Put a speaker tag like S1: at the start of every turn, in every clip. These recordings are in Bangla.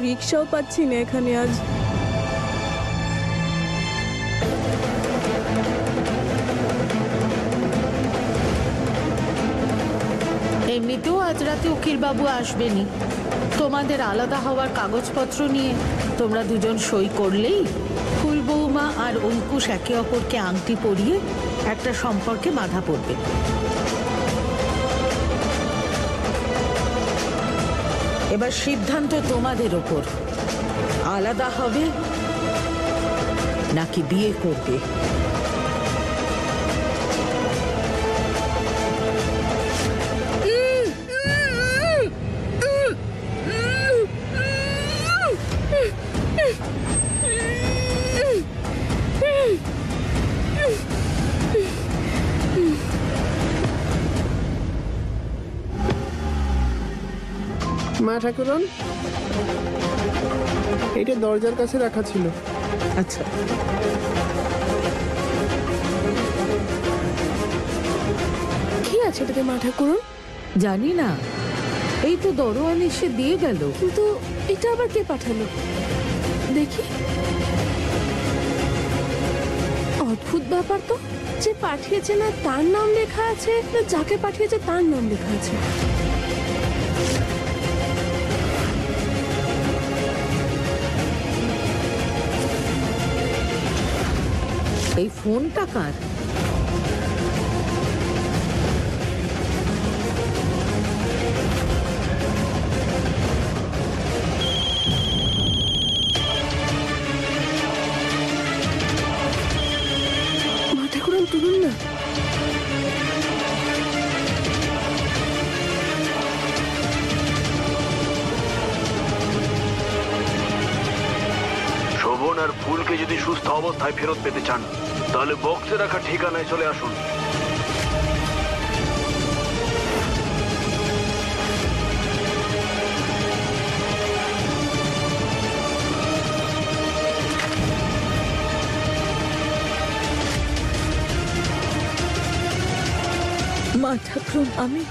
S1: রিক্সাও পাচ্ছি না এখানে আজ।
S2: এমনিতেও আজ রাতে উকিল বাবু আসবেনি। তোমাদের আলাদা হওয়ার কাগজপত্র নিয়ে তোমরা দুজন সই করলেই ফুল বৌমা আর অঙ্কুশ একে অপরকে আংটি পরিয়ে একটা সম্পর্কে বাধা পড়বে। এবার সিদ্ধান্ত তোমাদের ওপর, আলাদা হবে নাকি বিয়ে করবে।
S3: মা ঠাকুরন, এটা দরজার কাছে রাখা ছিল।
S2: আচ্ছা,
S1: কি আছে এটাতে মা ঠাকুরন?
S2: জানি না, এই তো দরোয়ান এসে দিয়ে গেল।
S1: কিন্তু এটা আবার কে পাঠালো দেখি। অদ্ভুত ব্যাপার তো, যে পাঠিয়েছে না তার নাম লেখা আছে, না যাকে পাঠিয়েছে তার নাম লেখা আছে।
S2: এই ফোনটা কার?
S1: মা ঠাকুরন তুলুন না।
S4: শোভন আর ফুলকে যদি সুস্থ অবস্থায় ফেরত পেতে চান তাহলে বক্সে রাখা ঠিকানায় চলে আসুন।
S5: মা ঠাকুরন, আমি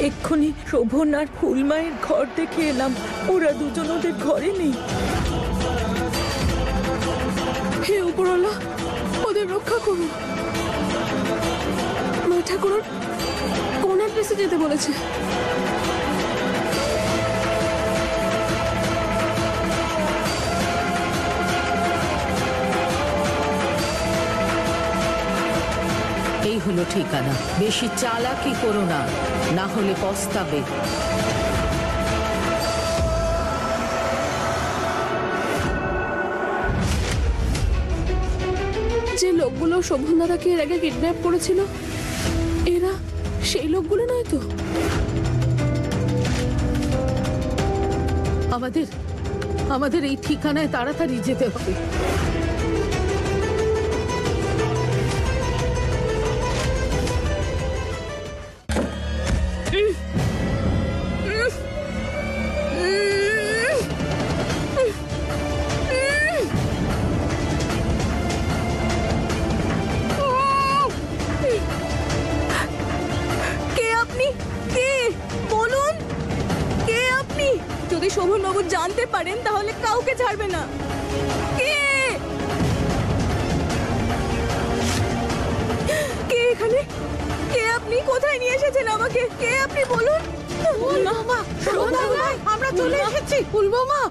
S5: এক্ষুনি শোভন আর ফুলমায়ের ঘর দেখে এলাম। ওরা দুজন ওদের ঘরে নেই।
S1: হে উপরওয়ালা, ওদের রক্ষা করুন। মা ঠাকুরন কোন অ্যাড্রেসে যেতে বলেছে?
S2: এই হলো ঠিকানা। বেশি চালাকি করো না, না হলে পস্তাবে।
S1: যে লোকগুলো শোভন দাদাকে এর আগে কিডন্যাপ করেছিল, এরা সেই লোকগুলো নয় তো?
S2: আমাদের এই ঠিকানায় তাড়াতাড়ি যেতে হবে।
S1: যদি শোভন বাবু জানতে পারেন তাহলে কাউকে ছাড়বে না। কে কে এখানে? কে আপনি? কোথায় নিয়ে এসেছেন আমাকে? কে আপনি বলুন?
S2: আমরা চলে এসেছি। ফুলবৌমা,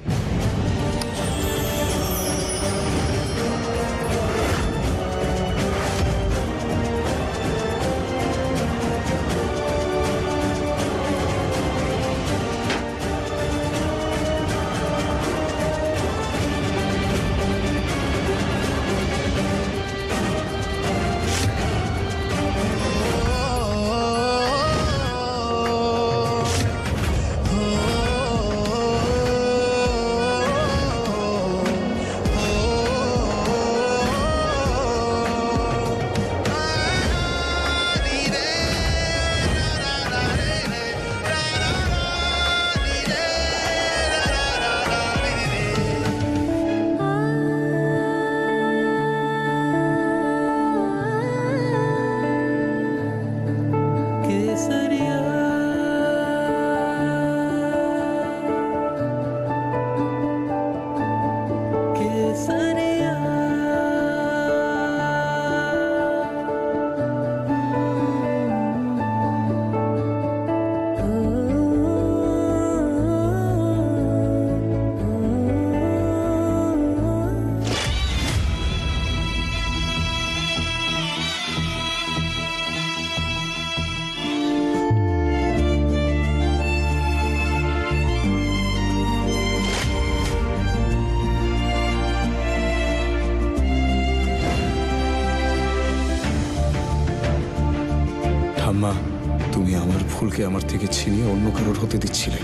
S6: ফুলকে আমার থেকে ছিনিয়ে অন্য কারোর হতে দিচ্ছিলে।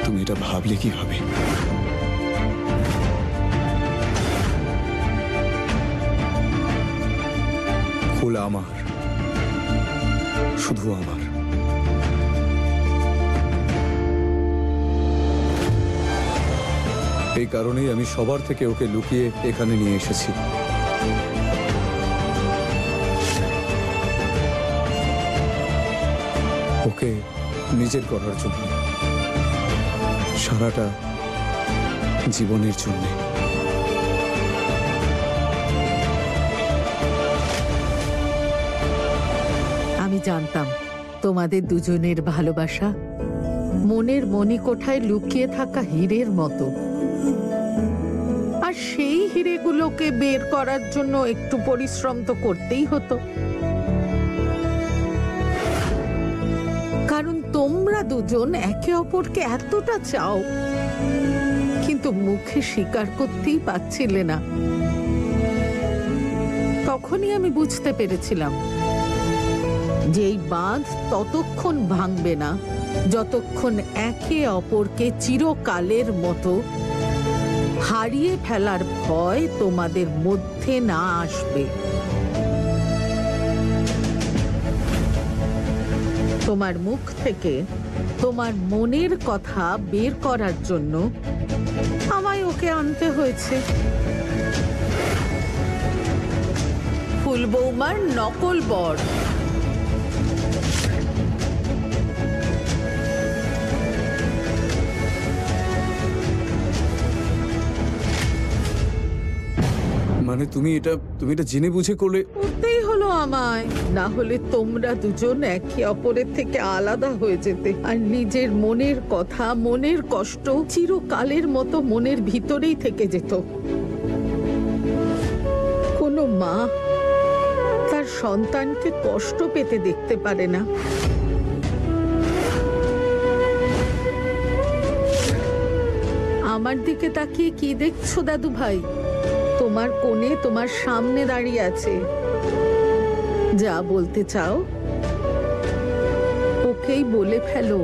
S6: তুমি এটা ভাবলে কিভাবে? ফুল আমার, শুধু আমার। এই কারণেই আমি সবার থেকে ওকে লুকিয়ে এখানে নিয়ে এসেছি। ওকে নিজের করার জন্য, সারাটা জীবনের জন্য।
S2: আমি জানতাম তোমাদের দুজনের ভালোবাসা মনের মণিকোঠায় লুকিয়ে থাকা হীরের মতো, আর সেই হীরেগুলোকে বের করার জন্য একটু পরিশ্রম তো করতেই হতো। কারণ তোমরা দুজন একে অপরকে এতটা চাও, কিন্তু মুখে স্বীকার করতেই পারছিলে না। তখনই আমি বুঝতে পেরেছিলাম যে এই বাঁধ ততক্ষণ ভাঙবে না যতক্ষণ একে অপরকে চিরকালের মতো হারিয়ে ফেলার ভয় তোমাদের মধ্যে না আসবে। তোমার মুখ থেকে তোমার মনের কথা বের করার জন্য আমায় ওকে আনতে হয়েছে। ফুল বৌমার নকল বর।
S6: মানে তুমি এটা জেনে বুঝে করলে?
S2: করতেই হলো আমায়, না হলে তোমরা দুজন একে অপরের থেকে আলাদা হয়ে যেতে, আর নিজের মনের কথা, মনের কষ্ট চিরকালের মতো মনের ভিতরেই থেকে যেত। কোনো মা তার সন্তানকে কষ্ট পেতে দেখতে পারে না। আমার দিকে তাকিয়ে কি দেখছো দাদু ভাই? তোমার কোণে তোমার সামনে দাঁড়িয়ে আছে। যা বলতে চাও ওকেই বলে ফেলো।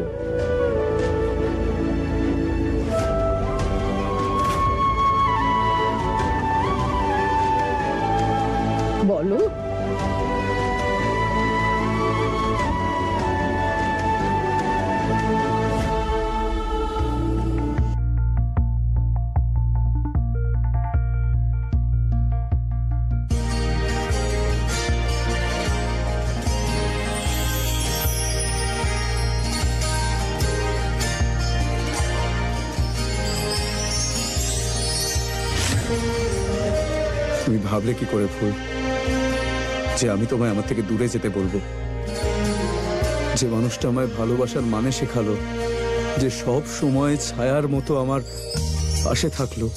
S2: বলো।
S6: তুমি ভাবলে কি করে ফুল যে আমি তোমায় আমার থেকে দূরে যেতে বলবো? যে মানুষটা আমায় ভালোবাসার মানে শেখালো, যে সব সময় ছায়ার মতো আমার পাশে থাকলো,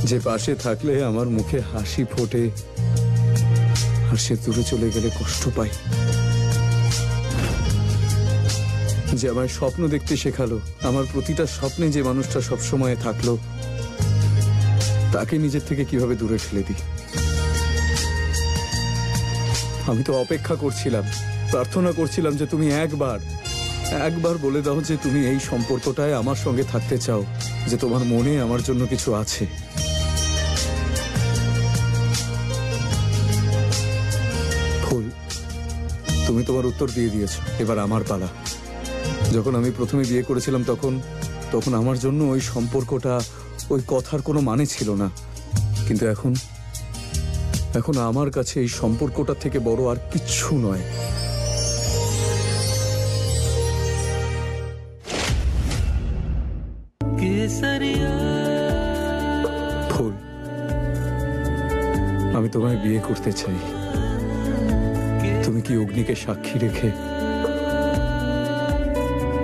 S6: যে পাশে থাকলে আমার মুখে হাসি ফোটে, আর সে দূরে চলে গেলে কষ্ট পাই। যে আমায় স্বপ্ন দেখতে শেখালো, আমার প্রতিটা স্বপ্নে যে মানুষটা সবসময় থাকলো, তাকে নিজের থেকে কিভাবে দূরে ঠেলে দিই। আমি তো অপেক্ষা করছিলাম, প্রার্থনা করছিলাম যে তুমি একবার বলে দাও যে তুমি এই সম্পর্কটায় আমার সঙ্গে থাকতে চাও, যে তোমার মনে আমার জন্য কিছু আছে। ফুল, তুমি তোমার উত্তর দিয়ে দিয়েছো, এবার আমার পালা। যখন আমি প্রথমে বিয়ে করেছিলাম তখন আমার জন্য ওই সম্পর্কটা, ওই কথার কোনো মানে ছিল না। কিন্তু এখন আমার কাছে এই সম্পর্কটা থেকে বড় আর কিচ্ছু নয়। ফুল, আমি তোমায় বিয়ে করতে চাই। তুমি কি অগ্নিকে সাক্ষী রেখে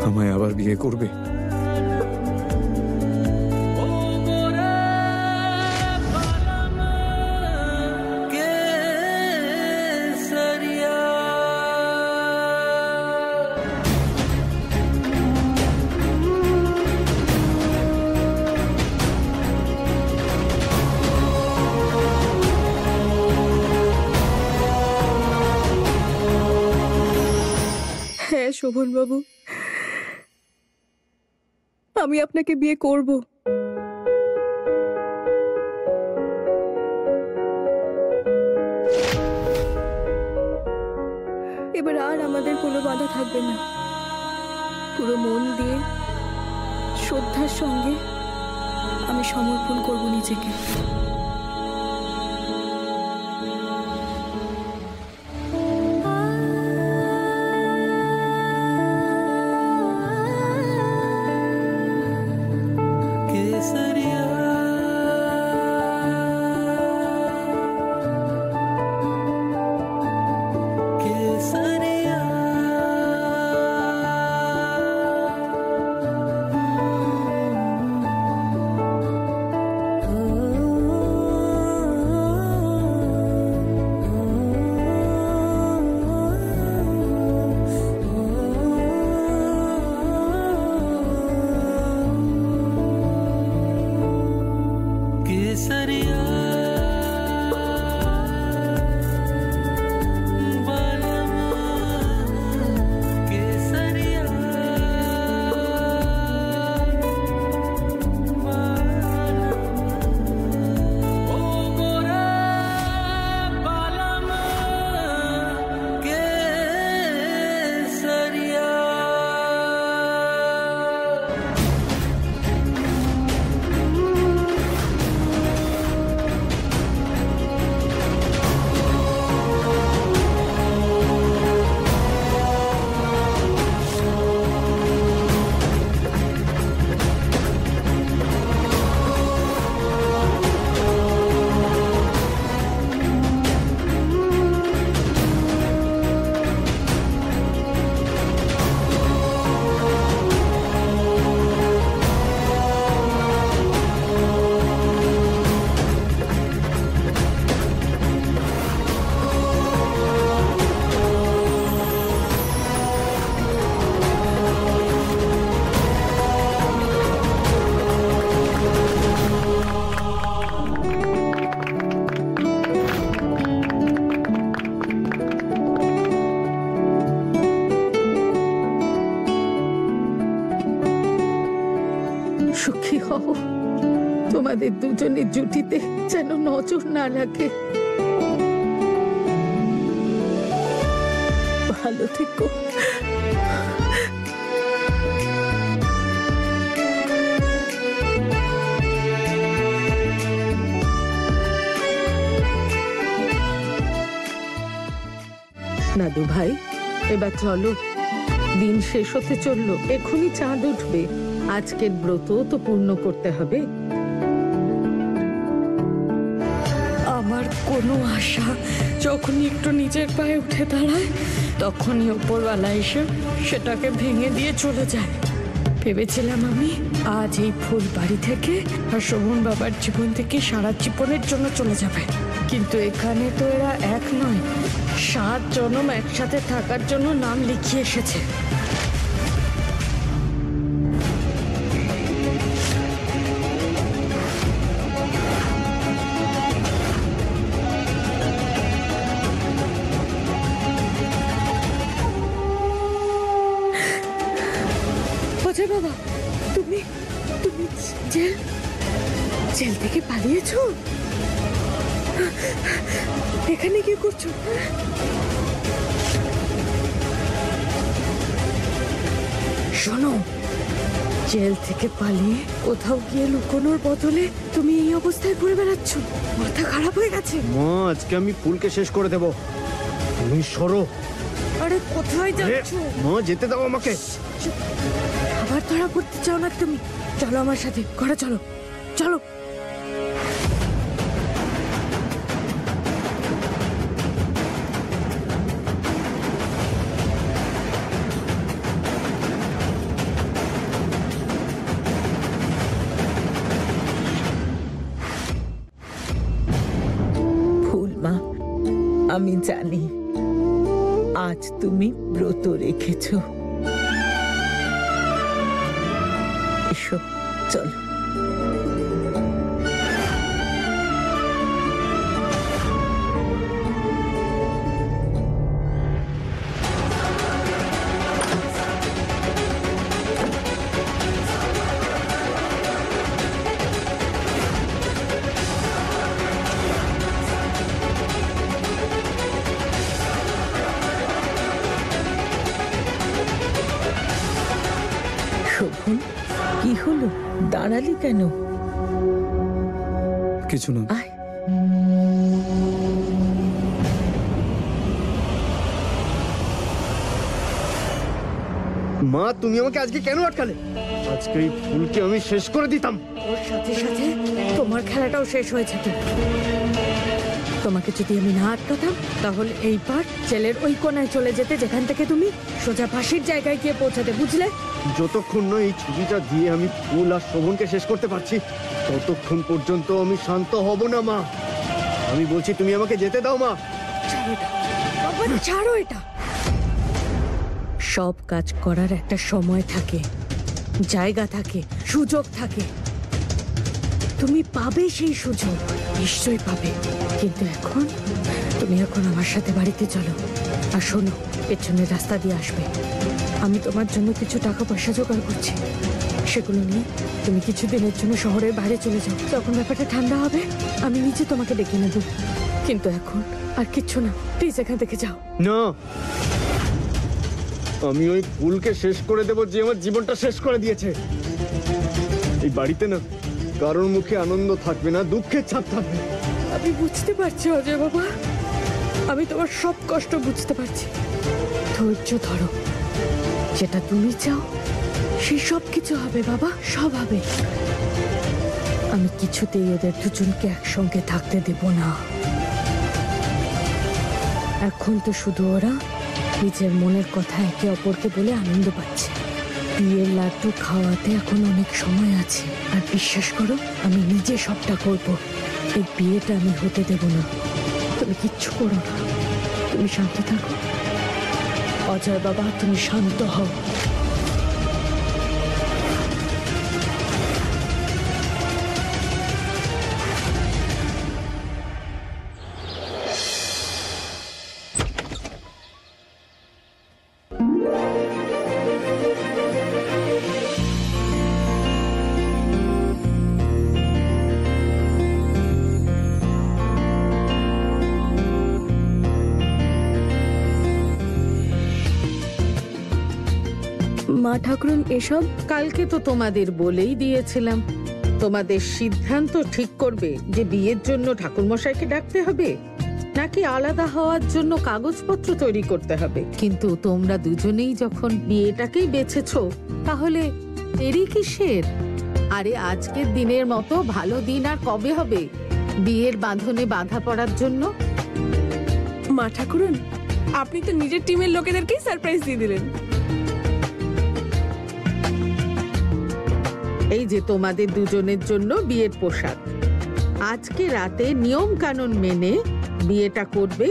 S6: আমায় আবার বিয়ে করবে?
S5: শোভনবাবু, আমি আপনাকে বিয়ে করব। এবার আর আমাদের কোনো বাধা থাকবে না। পুরো মন দিয়ে শ্রদ্ধার সঙ্গে আমি সমর্পণ করব নিজেকে।
S2: সুখী হও, তোমাদের দুজনের জুটিতে যেন নজর না লাগে। ভালো থেকো। দাদু ভাই, এবার চলো, দিন শেষ হতে চললো, এখনই চাঁদ উঠবে। আজকের ব্রত তো পূর্ণ করতে হবে।
S5: আমার কোনো আশা যখনই একটু নিজের পায়ে উঠে দাঁড়ায়, তখনই ওপরওয়ালা এসে সেটাকে ভেঙে দিয়ে চলে যায়। ভেবেছিলাম আমি আজ এই ফুল বাড়ি থেকে আর শোভন বাবার জীবন থেকে সারা জীবনের জন্য চলে যাবে, কিন্তু এখানে তো এরা এক নয়, 7 জনম একসাথে থাকার জন্য নাম লিখিয়ে এসেছে। অজয় বাবা, তুমি তুমি জেল থেকে পালিয়েছো? এখানে কি করছো? শোনো, জেল থেকে পালিয়ে কোথাও গিয়ে লুকোনোর বদলে তুমি এই অবস্থায় ঘুরে বেড়াচ্ছ, মাথা খারাপ হয়ে গেছে।
S3: মা, আজকে আমি ফুলকে শেষ করে দেব। তুমি সরো।
S5: আরে কোথায় যাচ্ছ?
S3: মা, যেতে দাও আমাকে।
S5: আবার ধরা করতে চাও না তুমি? চলো আমার সাথে, ঘরে চলো, চলো।
S7: ফুলমা, আমি জানি আজ তুমি ব্রত রেখেছো। এসো, চলো। শোভন, কি হলো? দাঁড়ালি কেন?
S6: কিছু না।
S7: আয়।
S3: মা, তুমি আমাকে আজকে কেন আটকালে? আজকে এই ফুলকে আমি শেষ করে দিতাম।
S5: ওর সাথে সাথে তোমার খেলাটাও শেষ হয়েছে তো। তোমাকে যদি আমি না আটকাতাম তাহলে এইবার জেলের ওই কোনায় চলে যেতে, যেখান থেকে তুমি সোজা ফাঁসির জায়গায় গিয়ে পৌঁছাতে, বুঝলে?
S3: যতক্ষণ না এই ছবিটা দিয়ে আমি ফুল আর শোভনকে শেষ করতে পারছি, ততক্ষণ পর্যন্ত আমি শান্ত হব না মা। আমি বলছি তুমি আমাকে যেতে দাও মা।
S5: ছাড়ো এটা বাবা, ছাড়ো এটা। সব কাজ করার একটা সময় থাকে, জায়গা থাকে, সুযোগ থাকে। তুমি পাবে সেই সুযোগ, নিশ্চয়ই পাবে। কিন্তু তুমি এখন আমার সাথে বাড়িতে চলো। আর শোনো, পেছনের রাস্তা দিয়ে আসবে। আমি তোমার জন্য কিছু টাকা পয়সা জোগাড় করছি। সেগুলো নিয়ে তুমি কিছুদিনের জন্য শহরের বাইরে চলে যাও। যখন ব্যাপারটা ঠান্ডা হবে আমি নিজে তোমাকে ডেকে নেব। কিন্তু এখন আর কিচ্ছু না, প্লিজ এখান থেকে যাও।
S3: না, আমি ওই ফুলকে শেষ করে দেব যে আমার জীবনটা শেষ করে দিয়েছে। এই বাড়িতে না কারোর মুখে আনন্দ থাকবে না, দুঃখের ছাপ থাকবে।
S5: আমি বুঝতে পারছি অজয় বাবা, আমি তোমার সব কষ্ট বুঝতে পারছি। ধৈর্য ধরো, যেটা তুমি চাও সেই সব কিছু হবে বাবা, সব হবে। আমি কিছুতেই ওদের দুজনকে একসঙ্গে থাকতে দেব না। এখন তো শুধু ওরা নিজের মনের কথা একে অপরকে বলে আনন্দ পাচ্ছে। বিয়ের লাড্ডু খাওয়াতে এখন অনেক সময় আছে। আর বিশ্বাস করো, আমি নিজে সবটা করব। এই বিয়েটা আমি হতে দেব না। তুমি কিচ্ছু করো না, তুমি শান্ত থাকো। অজয় বাবা, তুমি শান্ত হও। মা ঠাকুরন, এসব
S2: কালকে তো তোমাদের বলেই দিয়েছিলাম, তোমাদের সিদ্ধান্ত ঠিক করবে যে বিয়ের জন্য ঠাকুরমশাইকে ডাকতে হবে নাকি আলাদা হওয়ার জন্য কাগজপত্র তৈরি করতে হবে। কিন্তু তোমরা দুজনেই যখন বিয়েটাকেই বেছেছো, তাহলে দেরি কিসের? আরে আজকের দিনের মতো ভালো দিন আর কবে হবে বিয়ের বাঁধনে বাধা পড়ার জন্য?
S1: মা ঠাকুরন, আপনি তো নিজের টিমের লোকেদেরকেই সারপ্রাইজ দিয়ে দিলেন।
S2: এই যে তোমাদের দুজনের জন্য বিয়ের পোশাক। আজকে রাতে নিয়ম কানুন মেনে বিয়েটা করবে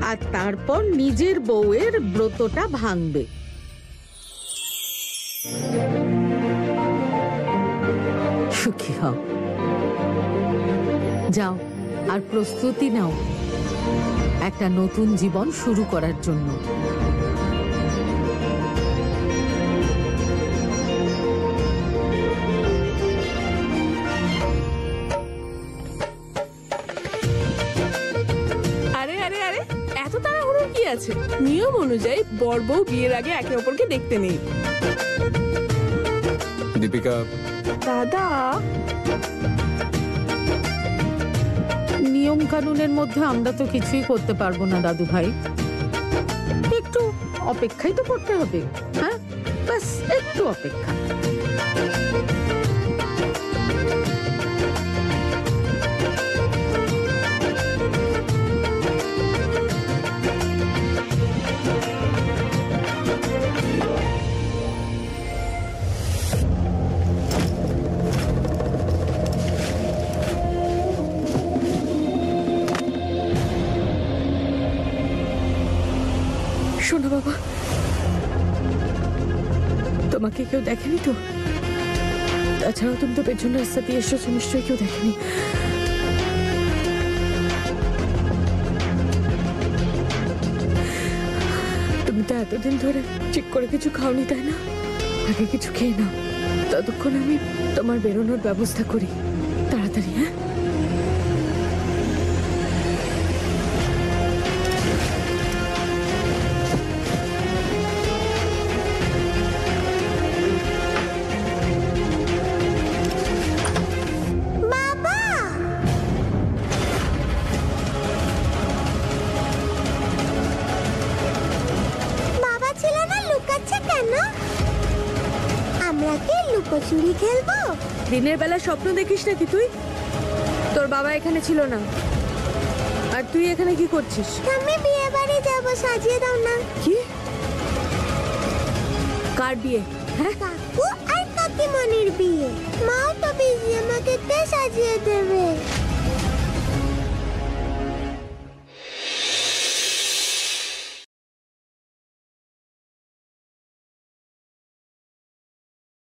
S2: আর তারপর নিজের বউয়ের ব্রতটা ভাঙবে। সুখী হও, যাও আর প্রস্তুতি নাও একটা নতুন জীবন শুরু করার জন্য।
S1: আছে নিয়ম অনুযায়ী বর বউ বিয়ের আগে একে অপরকে দেখতে নেই।
S6: দীপিকা,
S1: দাদা,
S2: নিয়ম কানুনের মধ্যে আমরা তো কিছুই করতে পারবো না দাদু ভাই। একটু অপেক্ষাই তো করতে হবে। হ্যাঁ, বাস একটু অপেক্ষা।
S5: শোনো বাবা, তোমাকে কেউ দেখেনি তো? তাছাড়াও তুমি তো পেছন রাস্তা দিয়ে এসেছো, নিশ্চয়ই কেউ দেখেনি। তুমি তো এতদিন ধরে ঠিক করে কিছু খাওনি, তাই না? আগে কিছু খেয়ে নাও, ততক্ষণ আমি তোমার বেরোনোর ব্যবস্থা করি। তাড়াতাড়ি। হ্যাঁ,
S1: লুকোচুরি খেলবো? দিনের বেলা স্বপ্ন দেখিস নাকি তুই? তোর বাবা এখানে ছিল না, আর তুই এখানে কি করছিস?
S8: আমি বিয়ে বাড়ি যাবো, সাজিয়ে দাও না।
S1: কি? কার বিয়ে? হ্যাঁ,
S8: কাকু আর কাকিমণির বিয়ে। মাও তো বিজি, আমাকে কে সাজিয়ে